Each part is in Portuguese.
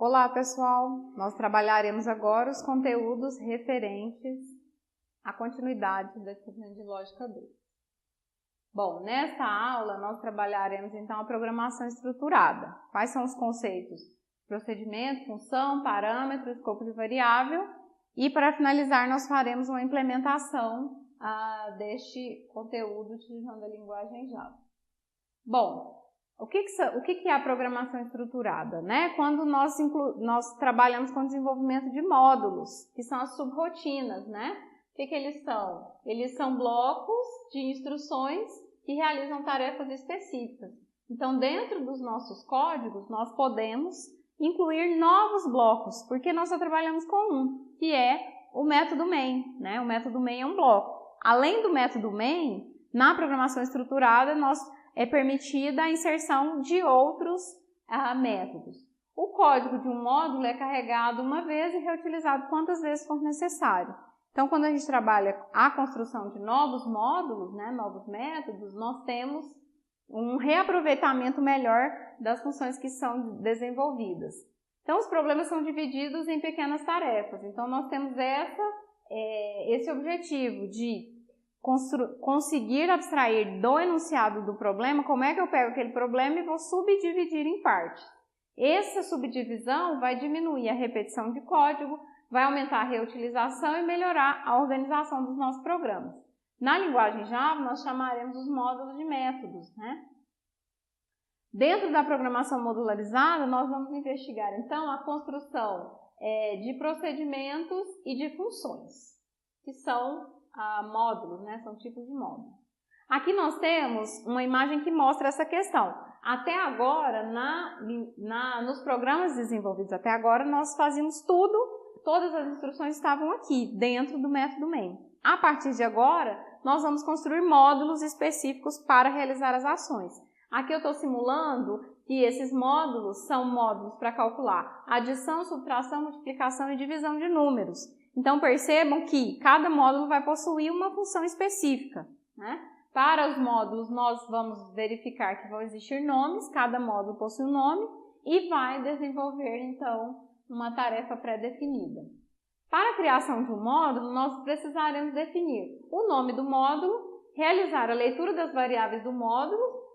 Olá, pessoal! Nós trabalharemos agora os conteúdos referentes à continuidade da disciplina de Lógica 2. Bom, nesta aula nós trabalharemos então a programação estruturada. Quais são os conceitos? Procedimento, função, parâmetro, escopo de variável e para finalizar nós faremos uma implementação deste conteúdo utilizando a linguagem Java. Bom, o que é a programação estruturada? Quando nós trabalhamos com desenvolvimento de módulos, que são as subrotinas, O que eles são? Eles são blocos de instruções que realizam tarefas específicas. Então, dentro dos nossos códigos, nós podemos incluir novos blocos, porque nós só trabalhamos com um, que é o método main, O método main é um bloco. Além do método main, na programação estruturada, é permitida a inserção de outros métodos. O código de um módulo é carregado uma vez e reutilizado quantas vezes for necessário. Então, quando a gente trabalha a construção de novos módulos, novos métodos, nós temos um reaproveitamento melhor das funções que são desenvolvidas. Então, os problemas são divididos em pequenas tarefas. Então, nós temos esse objetivo de conseguir abstrair do enunciado do problema, como é que eu pego aquele problema e vou subdividir em partes. Essa subdivisão vai diminuir a repetição de código, vai aumentar a reutilização e melhorar a organização dos nossos programas. Na linguagem Java, nós chamaremos os módulos de métodos, Dentro da programação modularizada, nós vamos investigar, então, a construção de procedimentos e de funções, que são módulos, são tipos de módulos. Aqui nós temos uma imagem que mostra essa questão. Até agora, nos programas desenvolvidos até agora, nós fazíamos todas as instruções estavam aqui, dentro do método main. A partir de agora, nós vamos construir módulos específicos para realizar as ações. Aqui eu estou simulando que esses módulos são módulos para calcular adição, subtração, multiplicação e divisão de números. Então, percebam que cada módulo vai possuir uma função específica, Para os módulos, nós vamos verificar que vão existir nomes, cada módulo possui um nome e vai desenvolver, então, uma tarefa pré-definida. Para a criação de um módulo, nós precisaremos definir o nome do módulo, realizar a leitura das variáveis do módulo.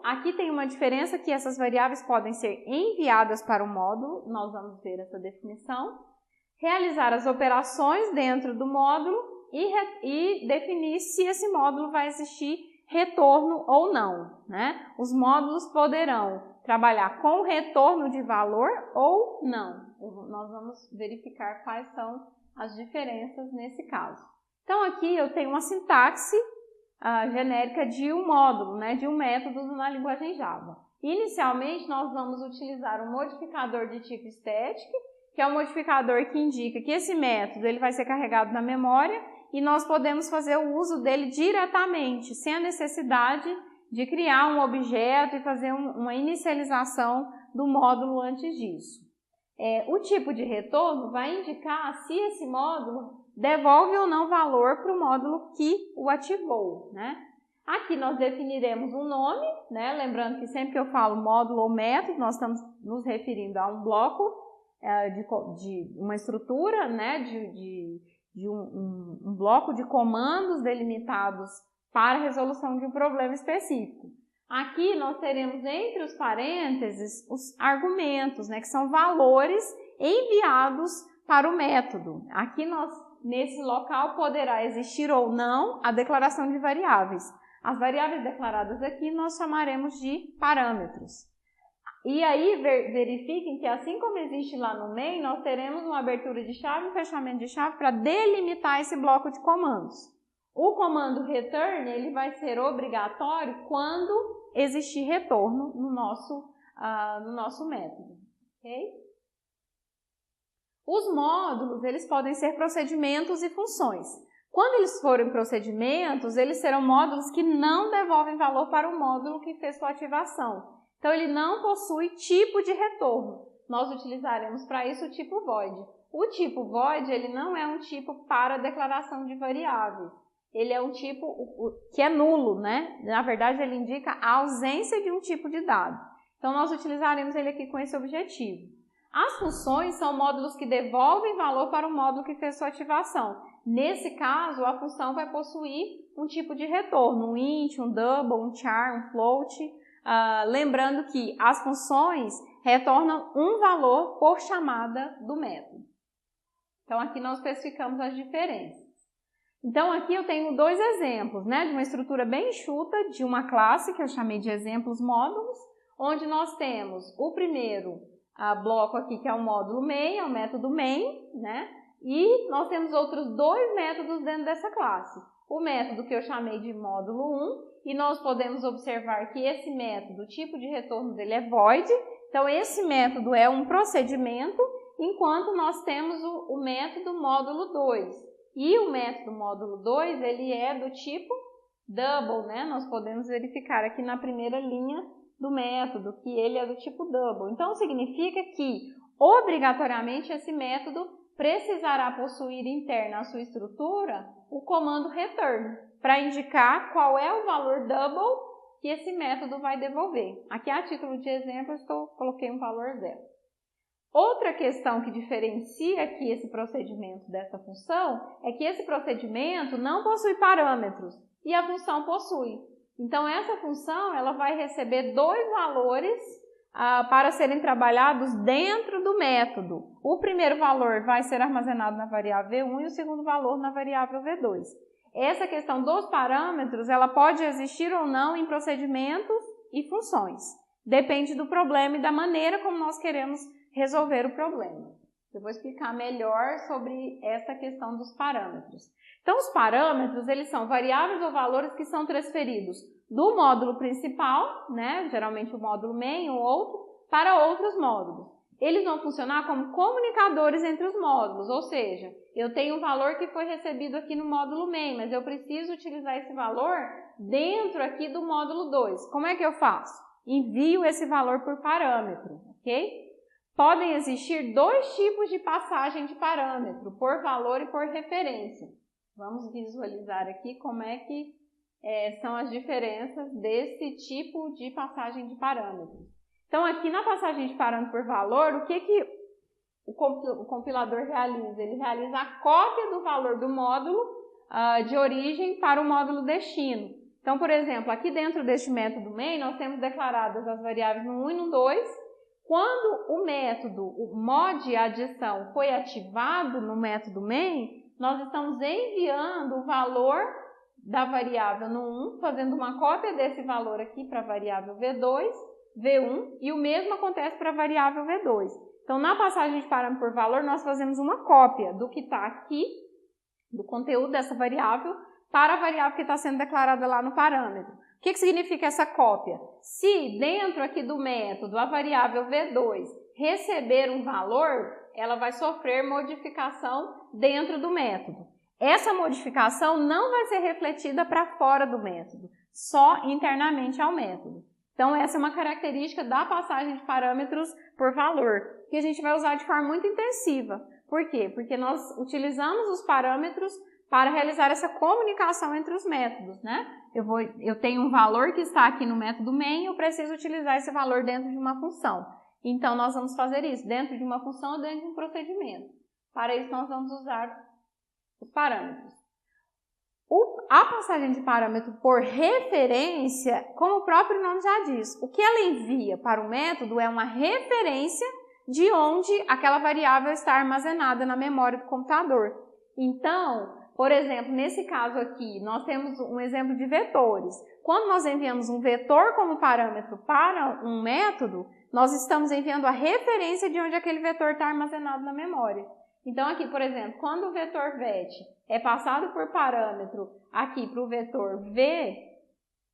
Aqui tem uma diferença que essas variáveis podem ser enviadas para o módulo, nós vamos ver essa definição. Realizar as operações dentro do módulo e definir se esse módulo vai existir retorno ou não, Os módulos poderão trabalhar com retorno de valor ou não. Nós vamos verificar quais são as diferenças nesse caso. Então, aqui eu tenho uma sintaxe genérica de um módulo, de um método na linguagem Java. Inicialmente, nós vamos utilizar um modificador de tipo static, que é um modificador que indica que esse método ele vai ser carregado na memória e nós podemos fazer o uso dele diretamente, sem a necessidade de criar um objeto e fazer uma inicialização do módulo antes disso. O tipo de retorno vai indicar se esse módulo devolve ou não valor para o módulo que o ativou, Aqui nós definiremos um nome, Lembrando que sempre que eu falo módulo ou método, nós estamos nos referindo a um bloco de uma estrutura, de um bloco de comandos delimitados para a resolução de um problema específico. Aqui nós teremos entre os parênteses os argumentos, que são valores enviados para o método. Aqui nesse local poderá existir ou não a declaração de variáveis. As variáveis declaradas aqui nós chamaremos de parâmetros. E aí verifiquem que assim como existe lá no main, nós teremos uma abertura de chave e um fechamento de chave para delimitar esse bloco de comandos. O comando return ele vai ser obrigatório quando existir retorno no nosso método. Okay? Os módulos eles podem ser procedimentos e funções. Quando eles forem procedimentos, eles serão módulos que não devolvem valor para o módulo que fez sua ativação. Então, ele não possui tipo de retorno. Nós utilizaremos para isso o tipo void. O tipo void ele não é um tipo para declaração de variáveis. Ele é um tipo que é nulo, Na verdade, ele indica a ausência de um tipo de dado. Então, nós utilizaremos ele aqui com esse objetivo. As funções são módulos que devolvem valor para o módulo que fez sua ativação. Nesse caso, a função vai possuir um tipo de retorno, um int, um double, um char, um float. Lembrando que as funções retornam um valor por chamada do método. Então, aqui nós especificamos as diferenças. Então, aqui eu tenho dois exemplos, né, de uma estrutura bem enxuta de uma classe, que eu chamei de exemplos módulos, onde nós temos o primeiro bloco aqui, que é o módulo main, é o método main, né, e nós temos outros dois métodos dentro dessa classe. O método que eu chamei de módulo 1, e nós podemos observar que esse método, o tipo de retorno dele é void, então esse método é um procedimento, enquanto nós temos o método módulo 2. E o método módulo 2, ele é do tipo double, né? Nós podemos verificar aqui na primeira linha do método que ele é do tipo double. Então, significa que, obrigatoriamente, esse método precisará possuir interna à sua estrutura o comando return, para indicar qual é o valor double que esse método vai devolver. Aqui, a título de exemplo, eu coloquei um valor 0. Outra questão que diferencia aqui esse procedimento dessa função é que esse procedimento não possui parâmetros e a função possui. Então, essa função ela vai receber dois valores para serem trabalhados dentro do método. O primeiro valor vai ser armazenado na variável V1 e o segundo valor na variável V2. Essa questão dos parâmetros ela pode existir ou não em procedimentos e funções. Depende do problema e da maneira como nós queremos resolver o problema. Eu vou explicar melhor sobre essa questão dos parâmetros. Então, os parâmetros, eles são variáveis ou valores que são transferidos do módulo principal, né, geralmente o módulo main ou outro, para outros módulos. Eles vão funcionar como comunicadores entre os módulos, ou seja, eu tenho um valor que foi recebido aqui no módulo main, mas eu preciso utilizar esse valor dentro aqui do módulo 2. Como é que eu faço? Envio esse valor por parâmetro, ok? Podem existir dois tipos de passagem de parâmetro, por valor e por referência. Vamos visualizar aqui como é que são as diferenças desse tipo de passagem de parâmetro. Então, aqui na passagem de parâmetro por valor, o que o compilador realiza? Ele realiza a cópia do valor do módulo de origem para o módulo destino. Então, por exemplo, aqui dentro deste método main, nós temos declaradas as variáveis no 1 e no 2. Quando o método, o mod adição, foi ativado no método main, nós estamos enviando o valor da variável no 1, fazendo uma cópia desse valor aqui para a variável V2, V1, e o mesmo acontece para a variável V2. Então, na passagem de parâmetro por valor, nós fazemos uma cópia do que está aqui, do conteúdo dessa variável, para a variável que está sendo declarada lá no parâmetro. O que significa essa cópia? Se dentro aqui do método a variável V2 receber um valor, ela vai sofrer modificação dentro do método. Essa modificação não vai ser refletida para fora do método, só internamente ao método. Então, essa é uma característica da passagem de parâmetros por valor, que a gente vai usar de forma muito intensiva. Por quê? Porque nós utilizamos os parâmetros para realizar essa comunicação entre os métodos, né? Eu tenho um valor que está aqui no método main, eu preciso utilizar esse valor dentro de uma função. Então, nós vamos fazer isso dentro de uma função ou dentro de um procedimento. Para isso, nós vamos usar os parâmetros. A passagem de parâmetro por referência, como o próprio nome já diz, o que ela envia para o método é uma referência de onde aquela variável está armazenada na memória do computador. Então, por exemplo, nesse caso aqui, nós temos um exemplo de vetores. Quando nós enviamos um vetor como parâmetro para um método, nós estamos enviando a referência de onde aquele vetor está armazenado na memória. Então, aqui, por exemplo, quando o vetor vet é passado por parâmetro aqui para o vetor v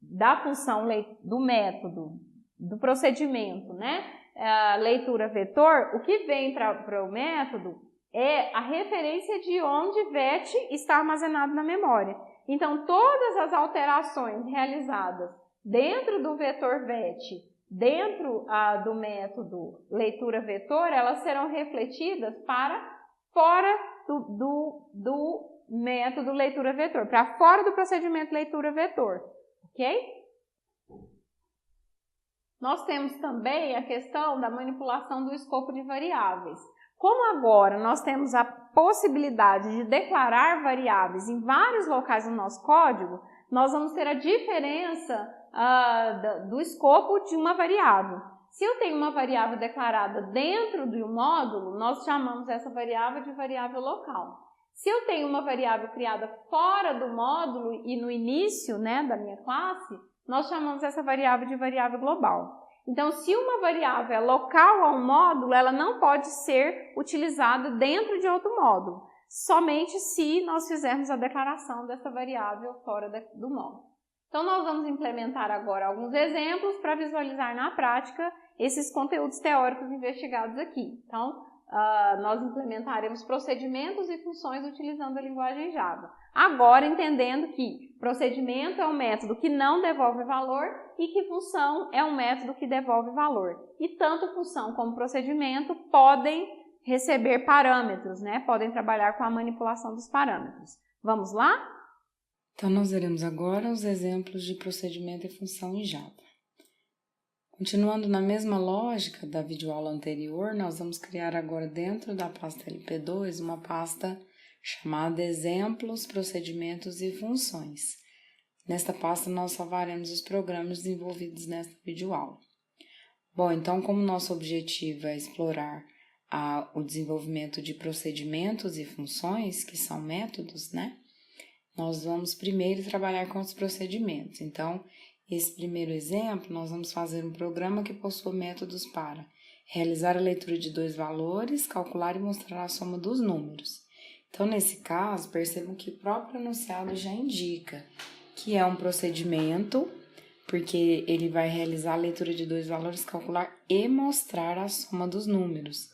da função do método, do procedimento, né? Leitura vetor, o que vem para o método é a referência de onde vet está armazenado na memória. Então, todas as alterações realizadas dentro do vetor vet, dentro do método leitura vetor, elas serão refletidas para fora do método leitura vetor, para fora do procedimento leitura vetor, ok? Nós temos também a questão da manipulação do escopo de variáveis. Como agora nós temos a possibilidade de declarar variáveis em vários locais no nosso código, nós vamos ter a diferença do escopo de uma variável. Se eu tenho uma variável declarada dentro de um módulo, nós chamamos essa variável de variável local. Se eu tenho uma variável criada fora do módulo e no início, né, da minha classe, nós chamamos essa variável de variável global. Então, se uma variável é local a um módulo, ela não pode ser utilizada dentro de outro módulo, somente se nós fizermos a declaração dessa variável fora do módulo. Então, nós vamos implementar agora alguns exemplos para visualizar na prática esses conteúdos teóricos investigados aqui. Então, nós implementaremos procedimentos e funções utilizando a linguagem Java. Agora, entendendo que procedimento é um método que não devolve valor e que função é um método que devolve valor. E tanto função como procedimento podem receber parâmetros, né? Podem trabalhar com a manipulação dos parâmetros. Vamos lá? Então, nós veremos agora os exemplos de procedimento e função em Java. Continuando na mesma lógica da videoaula anterior, nós vamos criar agora dentro da pasta LP2 uma pasta chamada Exemplos, Procedimentos e Funções. Nesta pasta nós salvaremos os programas desenvolvidos nesta videoaula. Bom, então como nosso objetivo é explorar o desenvolvimento de procedimentos e funções, que são métodos, né? Nós vamos primeiro trabalhar com os procedimentos. Então, esse primeiro exemplo, nós vamos fazer um programa que possua métodos para realizar a leitura de dois valores, calcular e mostrar a soma dos números. Então, nesse caso, percebam que o próprio enunciado já indica que é um procedimento, porque ele vai realizar a leitura de dois valores, calcular e mostrar a soma dos números.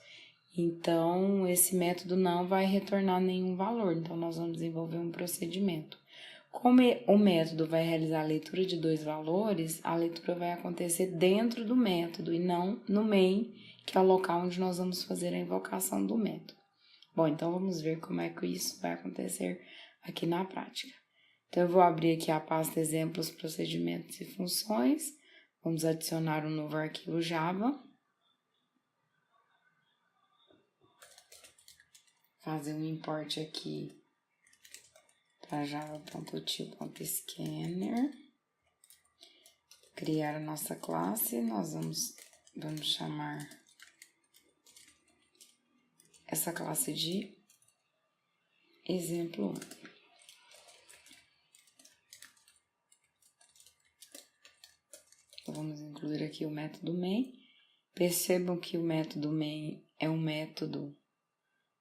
Então, esse método não vai retornar nenhum valor, então nós vamos desenvolver um procedimento. Como o método vai realizar a leitura de dois valores, a leitura vai acontecer dentro do método e não no main, que é o local onde nós vamos fazer a invocação do método. Bom, então vamos ver como é que isso vai acontecer aqui na prática. Então, eu vou abrir aqui a pasta Exemplos, Procedimentos e Funções. Vamos adicionar um novo arquivo Java. Fazer um import aqui para java.util.scanner. Criar a nossa classe, nós vamos chamar essa classe de exemplo 1. Então, vamos incluir aqui o método main. Percebam que o método main é um método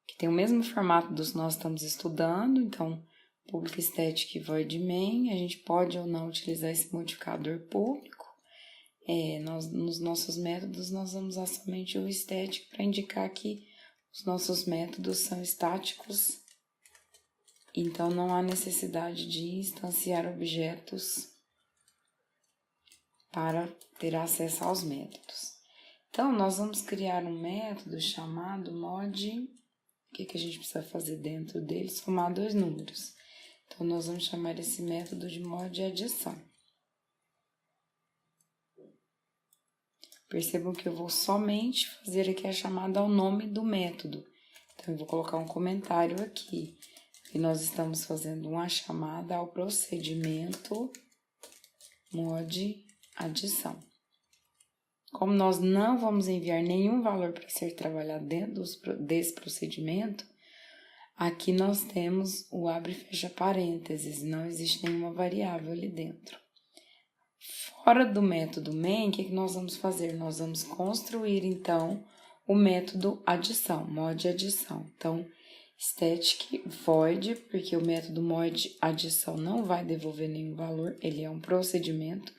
que tem o mesmo formato dos que nós estamos estudando, então public static void main, a gente pode ou não utilizar esse modificador público. Nos nossos métodos, nós vamos usar somente o static para indicar que os nossos métodos são estáticos, então não há necessidade de instanciar objetos para ter acesso aos métodos. Então, nós vamos criar um método chamado mod. O que a gente precisa fazer dentro dele? Somar dois números. Então, nós vamos chamar esse método de mod adição. Percebam que eu vou somente fazer aqui a chamada ao nome do método. Então, eu vou colocar um comentário aqui. E nós estamos fazendo uma chamada ao procedimento mod adição. Como nós não vamos enviar nenhum valor para ser trabalhado dentro desse procedimento, aqui nós temos o abre e fecha parênteses, não existe nenhuma variável ali dentro. Fora do método main, o que nós vamos fazer? Nós vamos construir, então, o método adição, mod adição. Então, static void, porque o método mod adição não vai devolver nenhum valor, ele é um procedimento.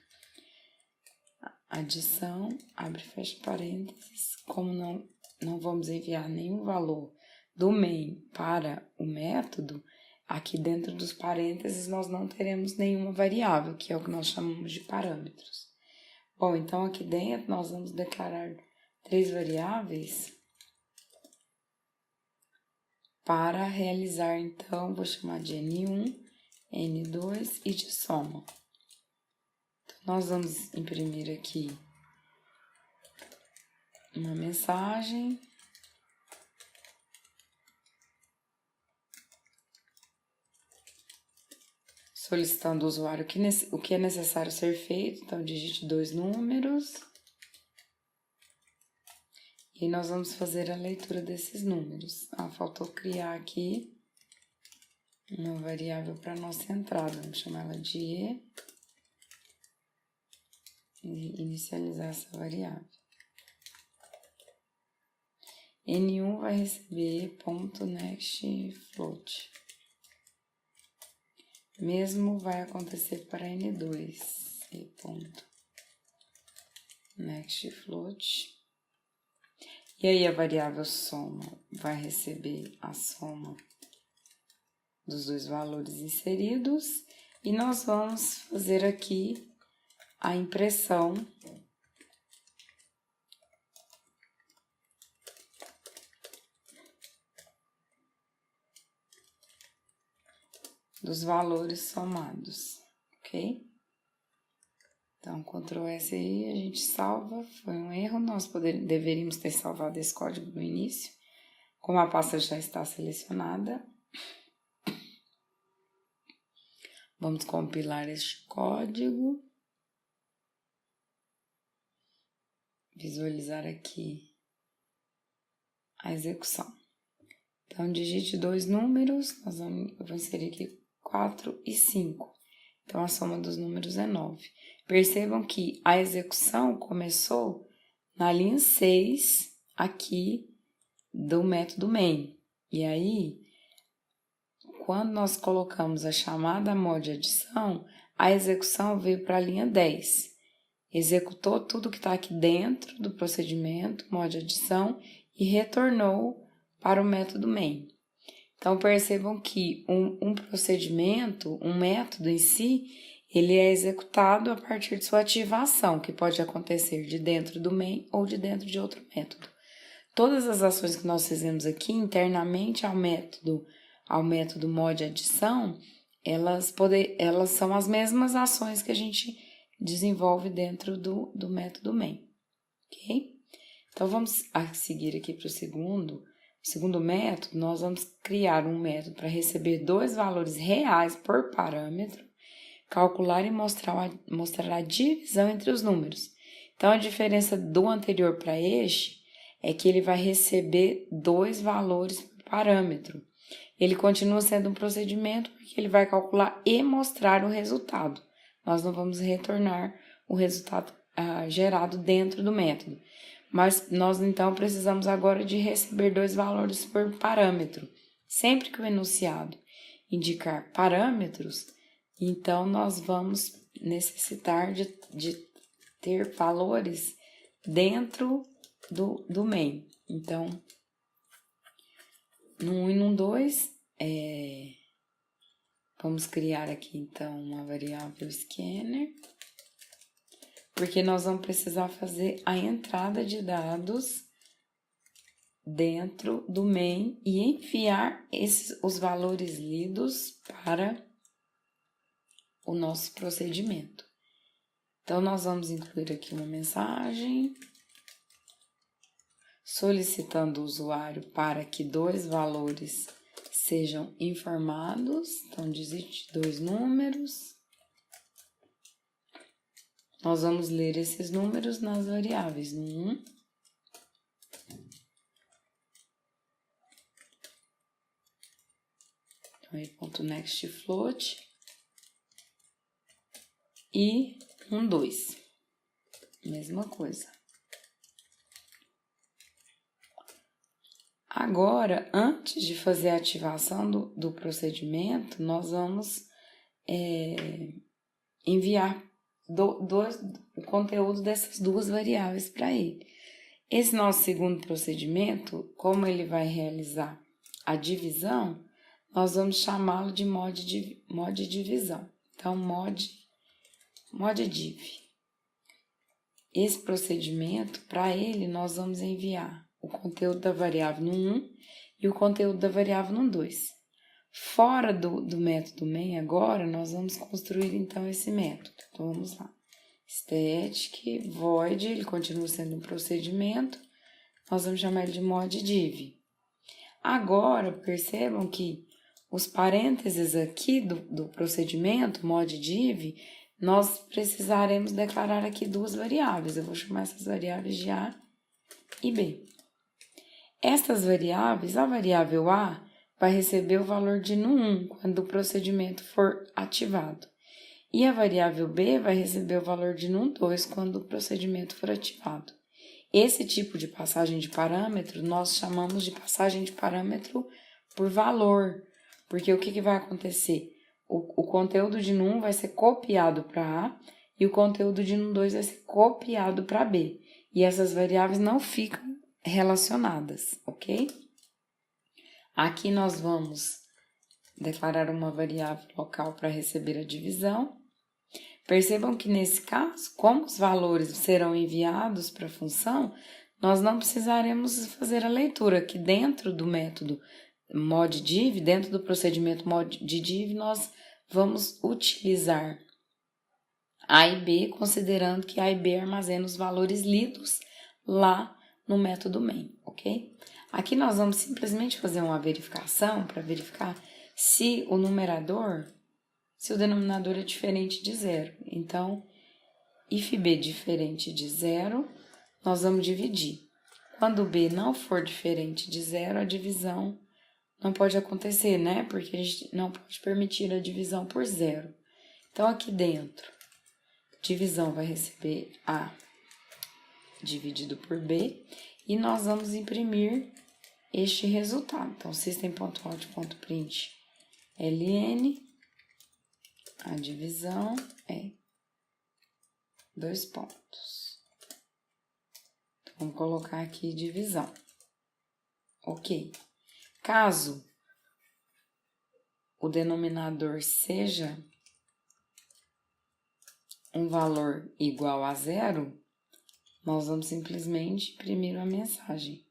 Adição, abre e fecha parênteses, como não vamos enviar nenhum valor do main para o método, aqui dentro dos parênteses nós não teremos nenhuma variável, que é o que nós chamamos de parâmetros. Bom, então aqui dentro nós vamos declarar 3 variáveis para realizar, então, vou chamar de N1, N2 e de soma. Nós vamos imprimir aqui uma mensagem. Solicitando ao usuário o que é necessário ser feito. Então, digite 2 números. E nós vamos fazer a leitura desses números. Faltou criar aqui uma variável para nossa entrada. Vamos chamar ela de E. E inicializar essa variável. N1 vai receber .nextFloat. Mesmo vai acontecer para N2. .nextFloat. E aí a variável soma vai receber a soma dos 2 valores inseridos. E nós vamos fazer aqui a impressão dos valores somados, ok? Então, Ctrl S aí, a gente salva, foi um erro, nós deveríamos ter salvado esse código no início, como a pasta já está selecionada. Vamos compilar este código, visualizar aqui a execução. Então, digite 2 números, eu vou inserir aqui 4 e 5. Então, a soma dos números é 9. Percebam que a execução começou na linha 6 aqui do método main. E aí, quando nós colocamos a chamada mod adição, a execução veio para a linha 10. Executou tudo que está aqui dentro do procedimento, mod adição, e retornou para o método main. Então, percebam que um procedimento, um método em si, ele é executado a partir de sua ativação, que pode acontecer de dentro do main ou de dentro de outro método. Todas as ações que nós fizemos aqui internamente ao método mod adição, elas são as mesmas ações que a gente desenvolve dentro do método main, ok? Então, vamos seguir aqui para o segundo método. Nós vamos criar um método para receber 2 valores reais por parâmetro, calcular e mostrar a divisão entre os números. Então, a diferença do anterior para este é que ele vai receber 2 valores por parâmetro. Ele continua sendo um procedimento porque ele vai calcular e mostrar o resultado. Nós não vamos retornar o resultado gerado dentro do método. Mas nós, então, precisamos agora de receber 2 valores por parâmetro. Sempre que o enunciado indicar parâmetros, então nós vamos necessitar de ter valores dentro do main. Então, no 1 e no 2, vamos criar aqui, então, uma variável scanner, porque nós vamos precisar fazer a entrada de dados dentro do main e enviar os valores lidos para o nosso procedimento. Então, nós vamos incluir aqui uma mensagem solicitando o usuário para que 2 valores sejam informados. Então, digite 2 números. Nós vamos ler esses números nas variáveis, no 1. Então, aí, .nextFloat. E 2. Mesma coisa. Agora, antes de fazer a ativação do procedimento, nós vamos enviar o conteúdo dessas 2 variáveis para ele. Esse nosso segundo procedimento, como ele vai realizar a divisão, nós vamos chamá-lo de mod divisão. Então, mod div. Esse procedimento, para ele, nós vamos enviar o conteúdo da variável no 1 e o conteúdo da variável no 2. Fora do método main, agora, nós vamos construir, então, esse método. Então, vamos lá. Static void, ele continua sendo um procedimento. nós vamos chamar ele de mod div. Agora, percebam que os parênteses aqui do procedimento mod div, nós precisaremos declarar aqui duas variáveis. Eu vou chamar essas variáveis de A e B. Estas variáveis, a variável A vai receber o valor de num1 quando o procedimento for ativado. E a variável B vai receber o valor de num2 quando o procedimento for ativado. Esse tipo de passagem de parâmetro nós chamamos de passagem de parâmetro por valor, porque o que vai acontecer? O conteúdo de num1 vai ser copiado para A e o conteúdo de num2 vai ser copiado para B. E essas variáveis não ficam relacionadas, ok? Aqui nós vamos declarar uma variável local para receber a divisão. Percebam que nesse caso, como os valores serão enviados para a função, nós não precisaremos fazer a leitura, que dentro do método moddiv, dentro do procedimento moddiv, nós vamos utilizar A e B, considerando que A e B armazenam os valores lidos lá no método main, ok? Aqui nós vamos simplesmente fazer uma verificação para verificar se o numerador, se o denominador é diferente de zero. Então, if B diferente de zero, nós vamos dividir. Quando B não for diferente de zero, a divisão não pode acontecer, né? Porque a gente não pode permitir a divisão por zero. Então, aqui dentro, divisão vai receber A dividido por B e nós vamos imprimir este resultado. Então, system.out.print ln, a divisão é 2 pontos. Então, vamos colocar aqui divisão. Ok. Caso o denominador seja um valor igual a zero, nós vamos simplesmente imprimir uma mensagem.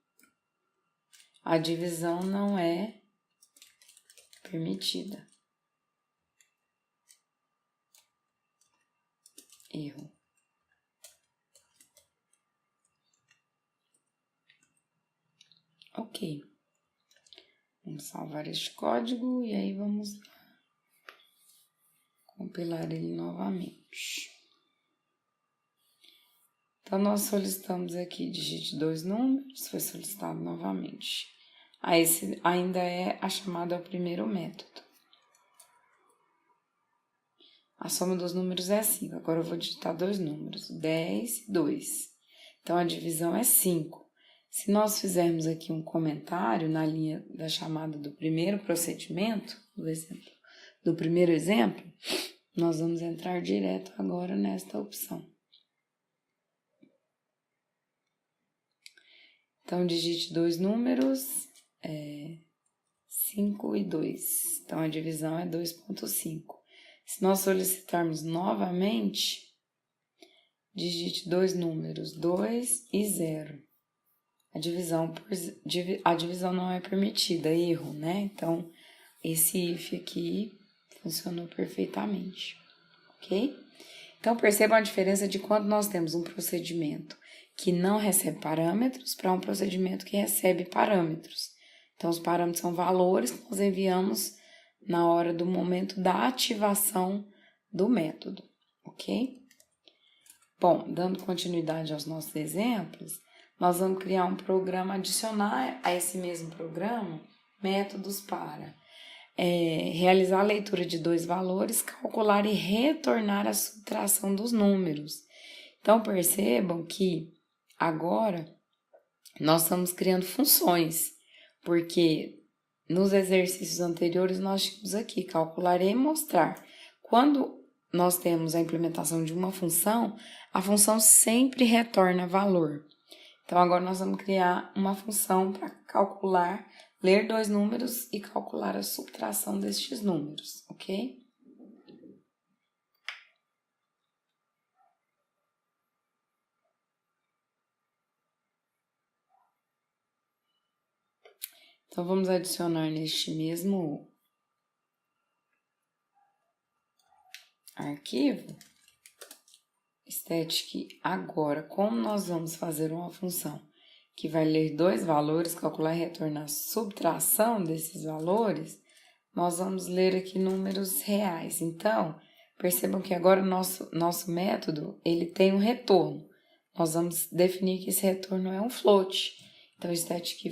A divisão não é permitida. Erro. Ok. Vamos salvar este código e aí vamos compilar ele novamente. Então, nós solicitamos aqui, digite 2 números, foi solicitado novamente. Esse ainda é a chamada ao primeiro método. A soma dos números é 5. Agora eu vou digitar 2 números, 10 e 2. Então, a divisão é 5. Se nós fizermos aqui um comentário na linha da chamada do primeiro procedimento, do primeiro exemplo, nós vamos entrar direto agora nesta opção. Então, digite 2 números, 5 e 2. Então, a divisão é 2,5. Se nós solicitarmos novamente, digite 2 números, 2 e 0. A divisão não é permitida, erro, né? Então, esse if aqui funcionou perfeitamente, ok? Então, percebam a diferença de quando nós temos um procedimento que não recebe parâmetros para um procedimento que recebe parâmetros. Então, os parâmetros são valores que nós enviamos na hora do momento da ativação do método, ok? Bom, dando continuidade aos nossos exemplos, nós vamos criar um programa, adicionar a esse mesmo programa métodos para realizar a leitura de 2 valores, calcular e retornar a subtração dos números. Então, percebam que agora nós estamos criando funções, porque nos exercícios anteriores nós tínhamos aqui calcular e mostrar. Quando nós temos a implementação de uma função, a função sempre retorna valor. Então, agora nós vamos criar uma função para calcular, ler 2 números e calcular a subtração destes números, ok? Então, vamos adicionar neste mesmo arquivo static. Agora, como nós vamos fazer uma função que vai ler dois valores, calcular e retornar a subtração desses valores, nós vamos ler aqui números reais. Então, percebam que agora o nosso método, ele tem um retorno. Nós vamos definir que esse retorno é um float. Então, static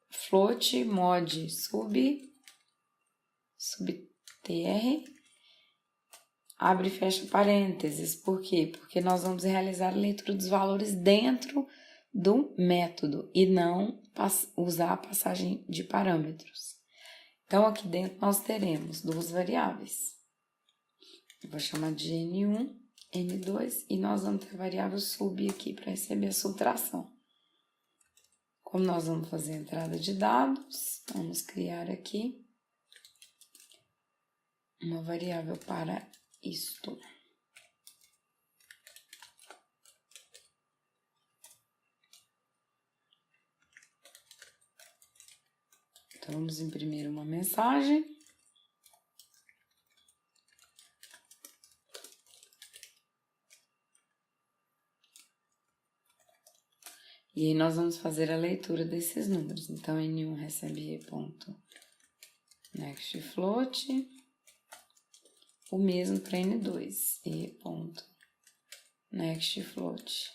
float mod subtr, abre e fecha parênteses. Por quê? Porque nós vamos realizar a leitura dos valores dentro do método e não usar a passagem de parâmetros. Então, aqui dentro nós teremos duas variáveis. Eu vou chamar de N1, N2 e nós vamos ter a variável sub aqui para receber a subtração. Como nós vamos fazer a entrada de dados, vamos criar aqui uma variável para isto. Então, vamos imprimir uma mensagem. E aí, nós vamos fazer a leitura desses números. Então, N1 recebe e.nextFloat. O mesmo para N2, e.nextFloat.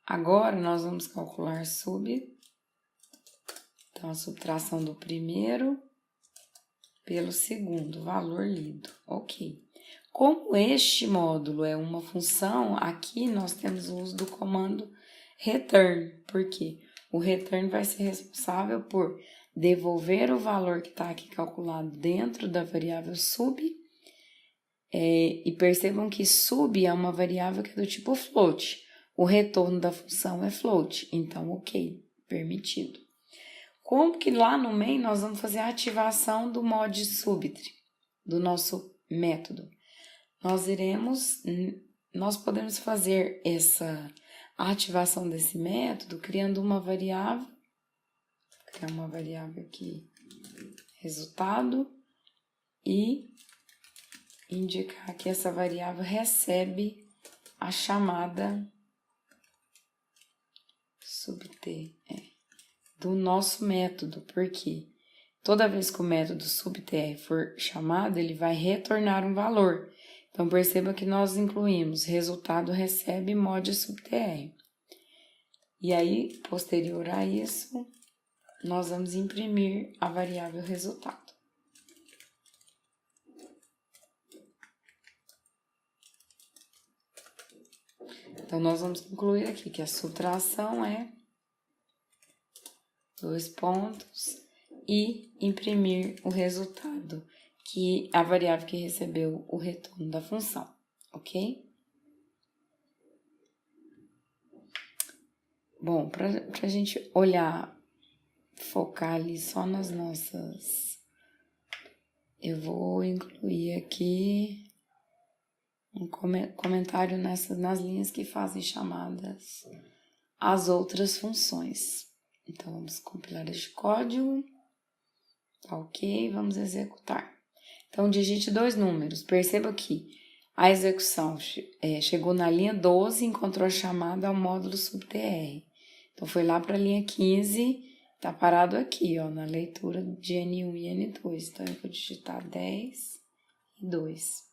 Agora, nós vamos calcular então, a subtração do primeiro pelo segundo, valor lido. Ok. Como este módulo é uma função, aqui nós temos o uso do comando return. Por quê? O return vai ser responsável por devolver o valor que está aqui calculado dentro da variável sub. E percebam que sub é uma variável que é do tipo float. O retorno da função é float. Então, ok, permitido. Como que lá no main nós vamos fazer a ativação do mod subtree, do nosso método? Nós podemos fazer essa ativação desse método criando uma variável, criar uma variável aqui, resultado, e indicar que essa variável recebe a chamada subtr do nosso método, porque toda vez que o método subtr for chamado, ele vai retornar um valor. Então, perceba que nós incluímos resultado recebe mod subtr. E aí, posterior a isso, nós vamos imprimir a variável resultado. Então, nós vamos concluir aqui que a subtração é 2 pontos e imprimir o resultado, que é a variável que recebeu o retorno da função, ok? Bom, para a gente olhar, focar ali só nas nossas... Eu vou incluir aqui um comentário nas linhas que fazem chamadas às outras funções. Então, vamos compilar este código. Tá ok, vamos executar. Então, digite dois números. Perceba que a execução chegou na linha 12 e encontrou a chamada ao módulo subtr. Então, foi lá para a linha 15, tá parado aqui, ó, na leitura de N1 e N2. Então, eu vou digitar 10 e 2.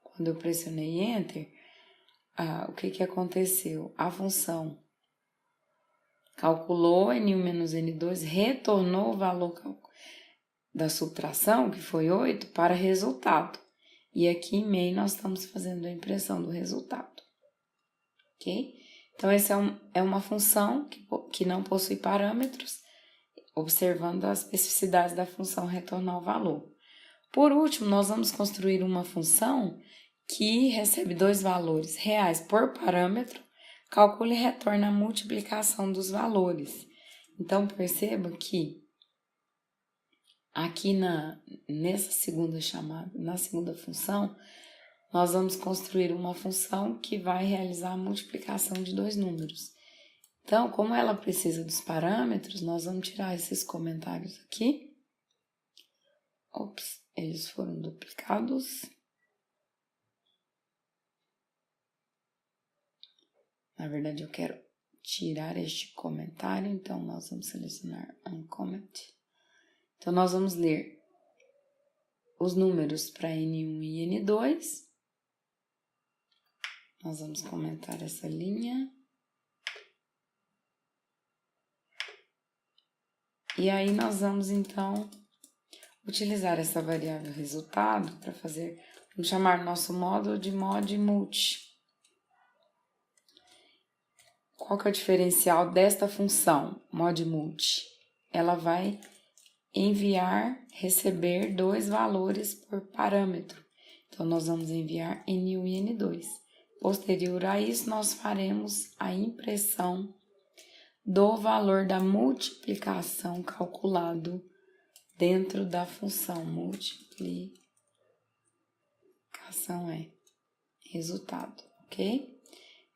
Quando eu pressionei Enter, o que aconteceu? A função calculou N1 menos N2, retornou o valor da subtração, que foi 8, para resultado. E aqui em main nós estamos fazendo a impressão do resultado. Ok? Então, essa é uma função que não possui parâmetros, observando as especificidades da função retornar o valor. Por último, nós vamos construir uma função que recebe dois valores reais por parâmetro, calcula e retorna a multiplicação dos valores. Então, perceba que aqui nessa segunda chamada, na segunda função, nós vamos construir uma função que vai realizar a multiplicação de dois números. Então, como ela precisa dos parâmetros, nós vamos tirar esses comentários aqui. Ops, eles foram duplicados. Na verdade, eu quero tirar este comentário, então nós vamos selecionar uncomment. Então, nós vamos ler os números para N1 e N2. Nós vamos comentar essa linha. E aí, nós vamos, então, utilizar essa variável resultado para fazer, vamos chamar nosso módulo de mod_multi. Qual que é o diferencial desta função, mod_multi? Ela vai receber dois valores por parâmetro. Então, nós vamos enviar N1 e N2. Posterior a isso, nós faremos a impressão do valor da multiplicação calculado dentro da função multiplicação resultado, ok?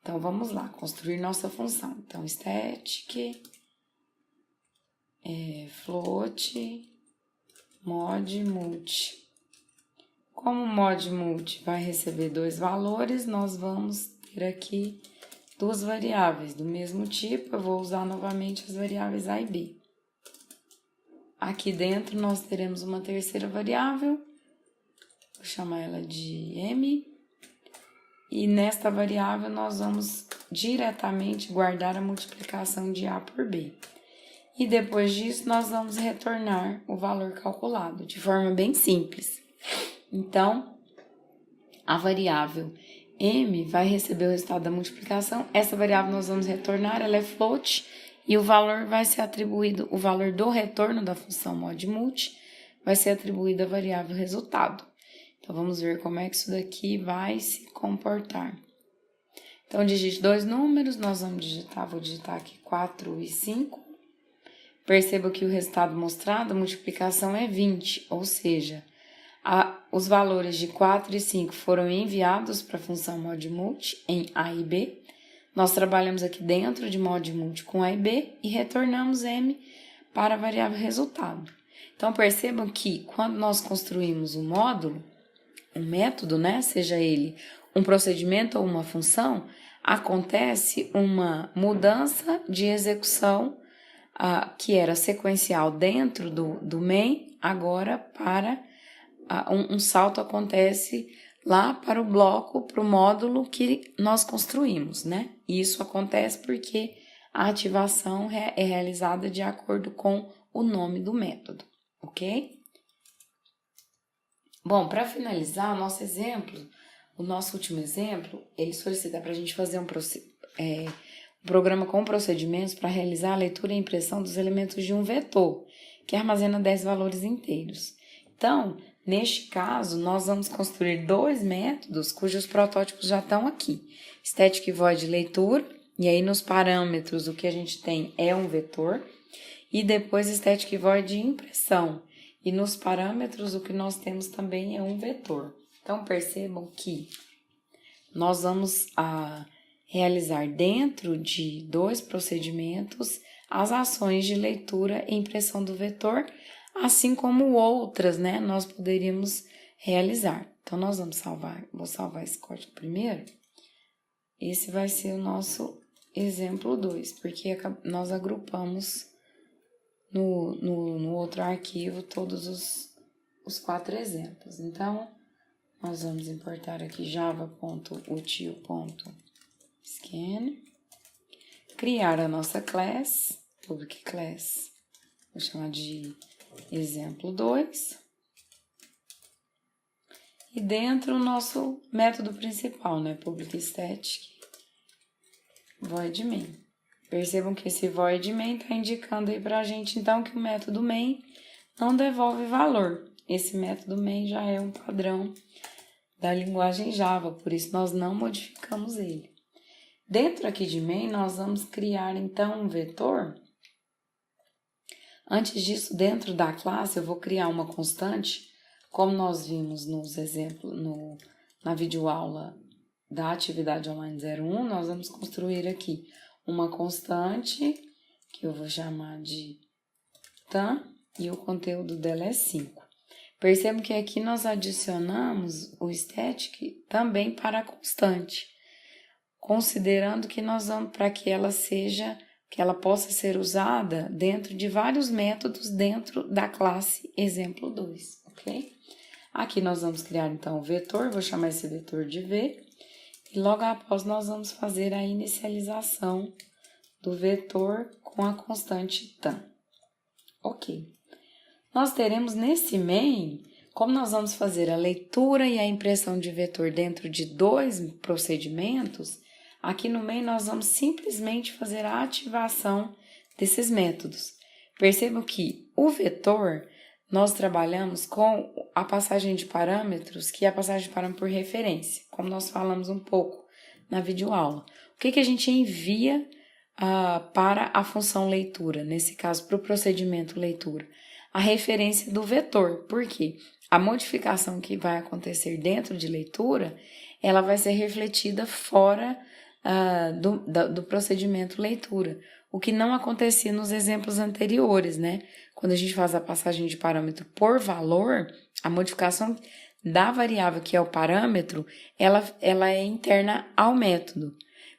Então, vamos lá, construir nossa função. Então, static, float, mod_multi. Como mod_multi vai receber dois valores, nós vamos ter aqui duas variáveis do mesmo tipo. Eu vou usar novamente as variáveis A e B. Aqui dentro nós teremos uma terceira variável, vou chamar ela de M. E nesta variável nós vamos diretamente guardar a multiplicação de A por B. E depois disso nós vamos retornar o valor calculado, de forma bem simples. Então, a variável M vai receber o resultado da multiplicação. Essa variável nós vamos retornar, ela é float, e o valor vai ser atribuído, o valor do retorno da função mod_multi vai ser atribuído à variável resultado. Então, vamos ver como é que isso daqui vai se comportar. Então, digite dois números, nós vamos digitar, vou digitar aqui 4 e 5. Perceba que o resultado mostrado, a multiplicação é 20, ou seja, os valores de 4 e 5 foram enviados para a função mod_multi em A e B. Nós trabalhamos aqui dentro de mod_multi com A e B e retornamos M para a variável resultado. Então, percebam que quando nós construímos um módulo, um método, né, seja ele um procedimento ou uma função, acontece uma mudança de execução que era sequencial dentro do main, agora para um salto acontece lá para o bloco, para o módulo que nós construímos, né? E isso acontece porque a ativação é realizada de acordo com o nome do método, ok? Bom, para finalizar o nosso exemplo, o nosso último exemplo, ele solicita para a gente fazer um programa com procedimentos para realizar a leitura e impressão dos elementos de um vetor, que armazena 10 valores inteiros. Então, neste caso, nós vamos construir dois métodos cujos protótipos já estão aqui. Static void leitura, e aí nos parâmetros o que a gente tem é um vetor, e depois static void impressão, e nos parâmetros o que nós temos também é um vetor. Então, percebam que nós vamos realizar dentro de dois procedimentos as ações de leitura e impressão do vetor, assim como outras, né, nós poderíamos realizar. Então, nós vamos vou salvar esse código primeiro. Esse vai ser o nosso exemplo 2, porque nós agrupamos no outro arquivo todos os 4 exemplos. Então, nós vamos importar aqui java.util.scan, criar a nossa class, public class, vou chamar de exemplo 2, e dentro o nosso método principal, né, public static void main. Percebam que esse void main está indicando aí para a gente, então, que o método main não devolve valor. Esse método main já é um padrão da linguagem Java, por isso nós não modificamos ele. Dentro aqui de main, nós vamos criar, então, um vetor. Antes disso, dentro da classe, eu vou criar uma constante, como nós vimos nos exemplos, na videoaula da atividade online 01, nós vamos construir aqui uma constante, que eu vou chamar de tam, e o conteúdo dela é 5. Percebam que aqui nós adicionamos o static também para a constante. considerando que nós vamos para que ela possa ser usada dentro de vários métodos dentro da classe exemplo 2, ok? Aqui nós vamos criar então o vetor, vou chamar esse vetor de V, e logo após nós vamos fazer a inicialização do vetor com a constante tan. Ok. Nós teremos nesse main, como nós vamos fazer a leitura e a impressão de vetor dentro de 2 procedimentos, aqui no main nós vamos simplesmente fazer a ativação desses métodos. Percebam que o vetor, nós trabalhamos com a passagem de parâmetros, que é a passagem de parâmetro por referência, como nós falamos um pouco na videoaula. O que a gente envia para a função leitura, nesse caso para o procedimento leitura? A referência do vetor, porque a modificação que vai acontecer dentro de leitura, ela vai ser refletida fora do procedimento leitura, o que não acontecia nos exemplos anteriores, né? Quando a gente faz a passagem de parâmetro por valor, a modificação da variável que é o parâmetro, ela é interna ao método.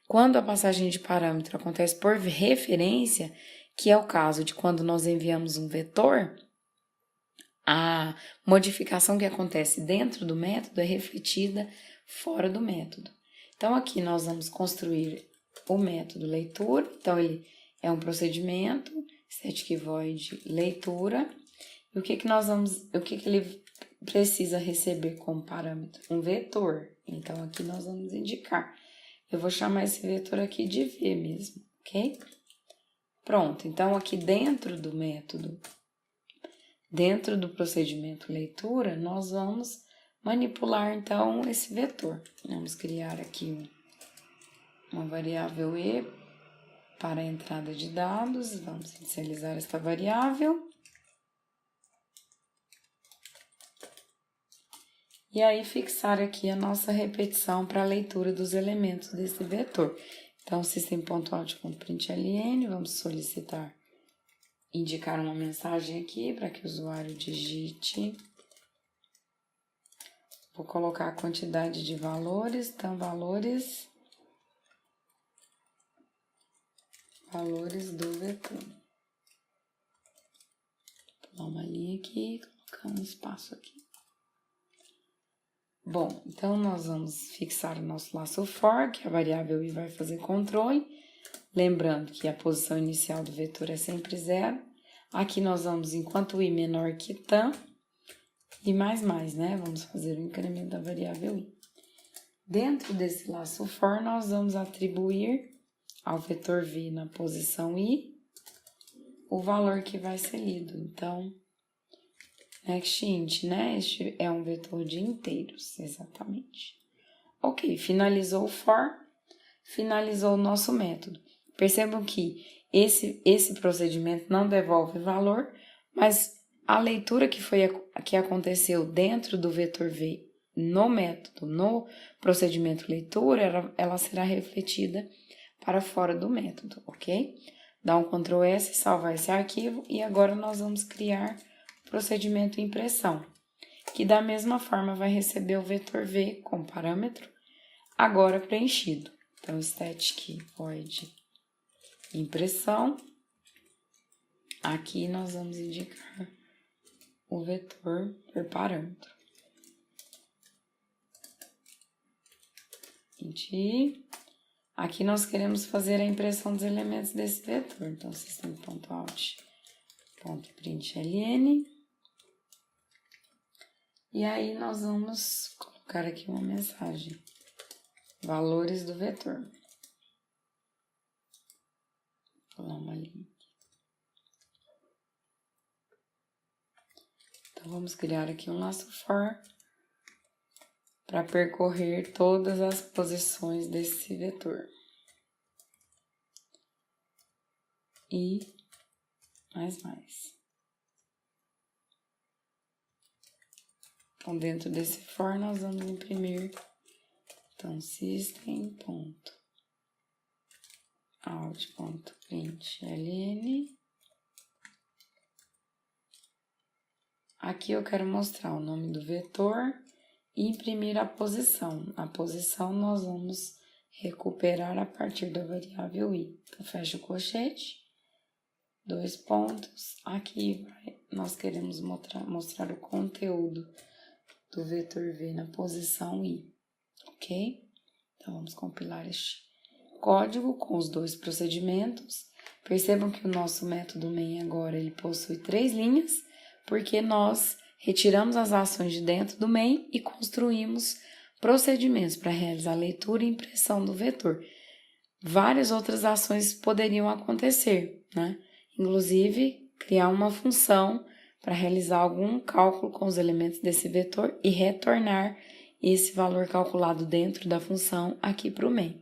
Quando a passagem de parâmetro acontece por referência, que é o caso de quando nós enviamos um vetor, a modificação que acontece dentro do método é refletida fora do método. Então, aqui nós vamos construir o método leitura. Então, ele é um procedimento, static void leitura. E o que ele precisa receber como parâmetro? Um vetor. Então, aqui nós vamos indicar. Eu vou chamar esse vetor aqui de V mesmo, ok? Pronto, então aqui dentro do método, dentro do procedimento leitura, nós vamos manipular então esse vetor. Vamos criar aqui uma variável E para a entrada de dados, vamos inicializar esta variável. E aí fixar aqui a nossa repetição para a leitura dos elementos desse vetor. Então, system.out.println, vamos solicitar, indicar uma mensagem aqui para que o usuário digite. Vou colocar a quantidade de valores, então valores do vetor. Vou pular uma linha aqui e colocar um espaço aqui. Bom, então nós vamos fixar o nosso laço for, que a variável i vai fazer controle. Lembrando que a posição inicial do vetor é sempre 0. Aqui nós vamos, enquanto o i menor que tan, e mais, né? Vamos fazer o incremento da variável i. Dentro desse laço for, nós vamos atribuir ao vetor v na posição i o valor que vai ser lido. Então, nextInt, né? Este é um vetor de inteiros, exatamente. Ok, finalizou o for, finalizou o nosso método. Percebam que esse procedimento não devolve valor, mas a leitura que aconteceu dentro do vetor V no método, no procedimento leitura, ela será refletida para fora do método, ok? Dá um Ctrl S, salvar esse arquivo e agora nós vamos criar o procedimento impressão, que da mesma forma vai receber o vetor V com parâmetro agora preenchido. Então, static void impressão. Aqui nós vamos indicar o vetor por parâmetro. Aqui nós queremos fazer a impressão dos elementos desse vetor. Então, system.out.println. E aí nós vamos colocar aqui uma mensagem. Valores do vetor. Vou pular uma linha. Então, vamos criar aqui um laço for para percorrer todas as posições desse vetor. E mais. Então, dentro desse for, nós vamos imprimir, então, system.out.println. Aqui eu quero mostrar o nome do vetor e imprimir a posição. A posição nós vamos recuperar a partir da variável i. Então, fecha o colchete, 2 pontos. Aqui nós queremos mostrar o conteúdo do vetor v na posição i, ok? Então, vamos compilar este código com os 2 procedimentos. Percebam que o nosso método main agora ele possui 3 linhas, porque nós retiramos as ações de dentro do main e construímos procedimentos para realizar a leitura e impressão do vetor. Várias outras ações poderiam acontecer, né? Inclusive, criar uma função para realizar algum cálculo com os elementos desse vetor e retornar esse valor calculado dentro da função aqui para o main.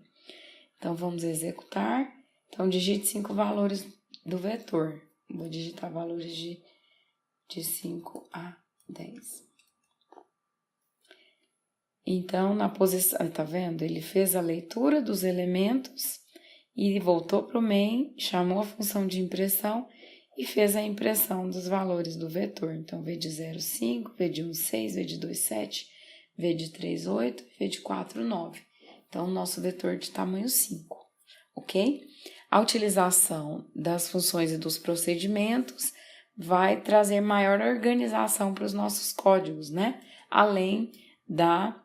Então, vamos executar. Então, digite 5 valores do vetor. Vou digitar valores de 5 a 10. Então, na posição, tá vendo? Ele fez a leitura dos elementos e voltou para o main, chamou a função de impressão e fez a impressão dos valores do vetor. Então, V de 0, 5, V de 1, 6, V de 2, 7, V de 3, 8, V de 4, 9. Então, o nosso vetor de tamanho 5, ok? A utilização das funções e dos procedimentos vai trazer maior organização para os nossos códigos, né? Além da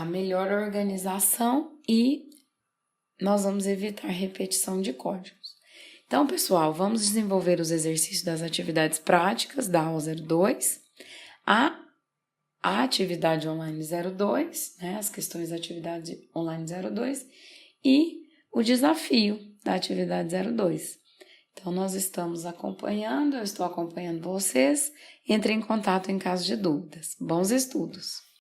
melhor organização e nós vamos evitar repetição de códigos. Então, pessoal, vamos desenvolver os exercícios das atividades práticas da aula 02, a atividade online 02, né, as questões da atividade online 02 e o desafio da atividade 02. Então, nós estamos acompanhando, eu estou acompanhando vocês. Entre em contato em caso de dúvidas. Bons estudos!